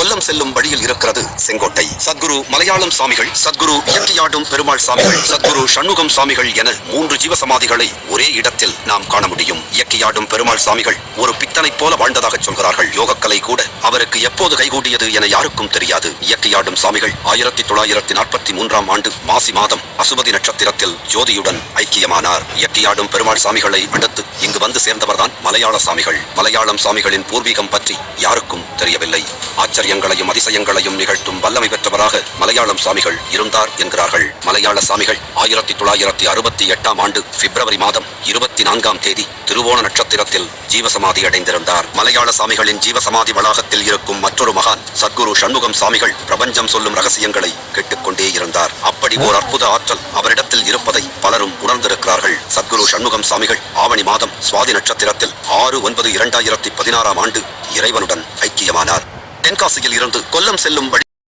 கொல்லம் செல்லும் வழியில் இருக்கிறது செங்கோட்டை. சத்குரு மலையாளம் சாமிகள், சத்குரு இயற்கையாடும் பெருமாள் சாமிகள், சத்குரு சண்முகம் சாமிகள் என 3 ஜீவசமாதிகளை ஒரே இடத்தில் நாம் காண முடியும். இயற்கையாடும் பெருமாள் சாமிகள் ஒரு பித்தனை போல வாழ்ந்ததாக சொல்கிறார்கள். யோகக்கலை கூட அவருக்கு எப்போது கைகூடியது என யாருக்கும் தெரியாது. இயற்கையாடும் சாமிகள் 1943ஆம் ஆண்டு மாசி மாதம் அசுபதி நட்சத்திரத்தில் ஜோதியுடன் ஐக்கியமானார். இயற்கையாடும் பெருமாள் சாமிகளை அடுத்து இங்கு வந்து சேர்ந்தவர்தான் மலையாள சாமிகள். மலையாளம் சாமிகளின் பூர்வீகம் பற்றி யாருக்கும் தெரியவில்லை. ஆச்சரியங்களையும் அதிசயங்களையும் நிகழ்த்தும் வல்லமை பெற்றவராக மலையாளம் சாமிகள் இருந்தார் என்கிறார்கள். மலையாள சாமிகள் 1968ஆம் ஆண்டு பிப்ரவரி மாதம் 24ஆம் தேதி திருவோண நட்சத்திரத்தில் ஜீவசமாதி அடைந்திருந்தார். மலையாள சாமிகளின் ஜீவசமாதி வளாகத்தில் இருக்கும் மற்றொரு மகான் சத்குரு சண்முகம் சாமிகள் பிரபஞ்சம் சொல்லும் ரகசியங்களை கேட்டுக்கொண்டே இருந்தார். அப்படி ஓர் அற்புத ஆற்றல் அவரிடத்தில் இருப்பதை பலரும் உணர்ந்திருக்கிறார்கள். சத்குரு சண்முகம் சாமிகள் ஆவணி மாதம் சுவாதி நட்சத்திரத்தில் 6/9/2016ஆம் ஆண்டு இறைவனுடன் ஐக்கியமானார். தென்காசியில் இருந்து கொல்லம் செல்லும் வழி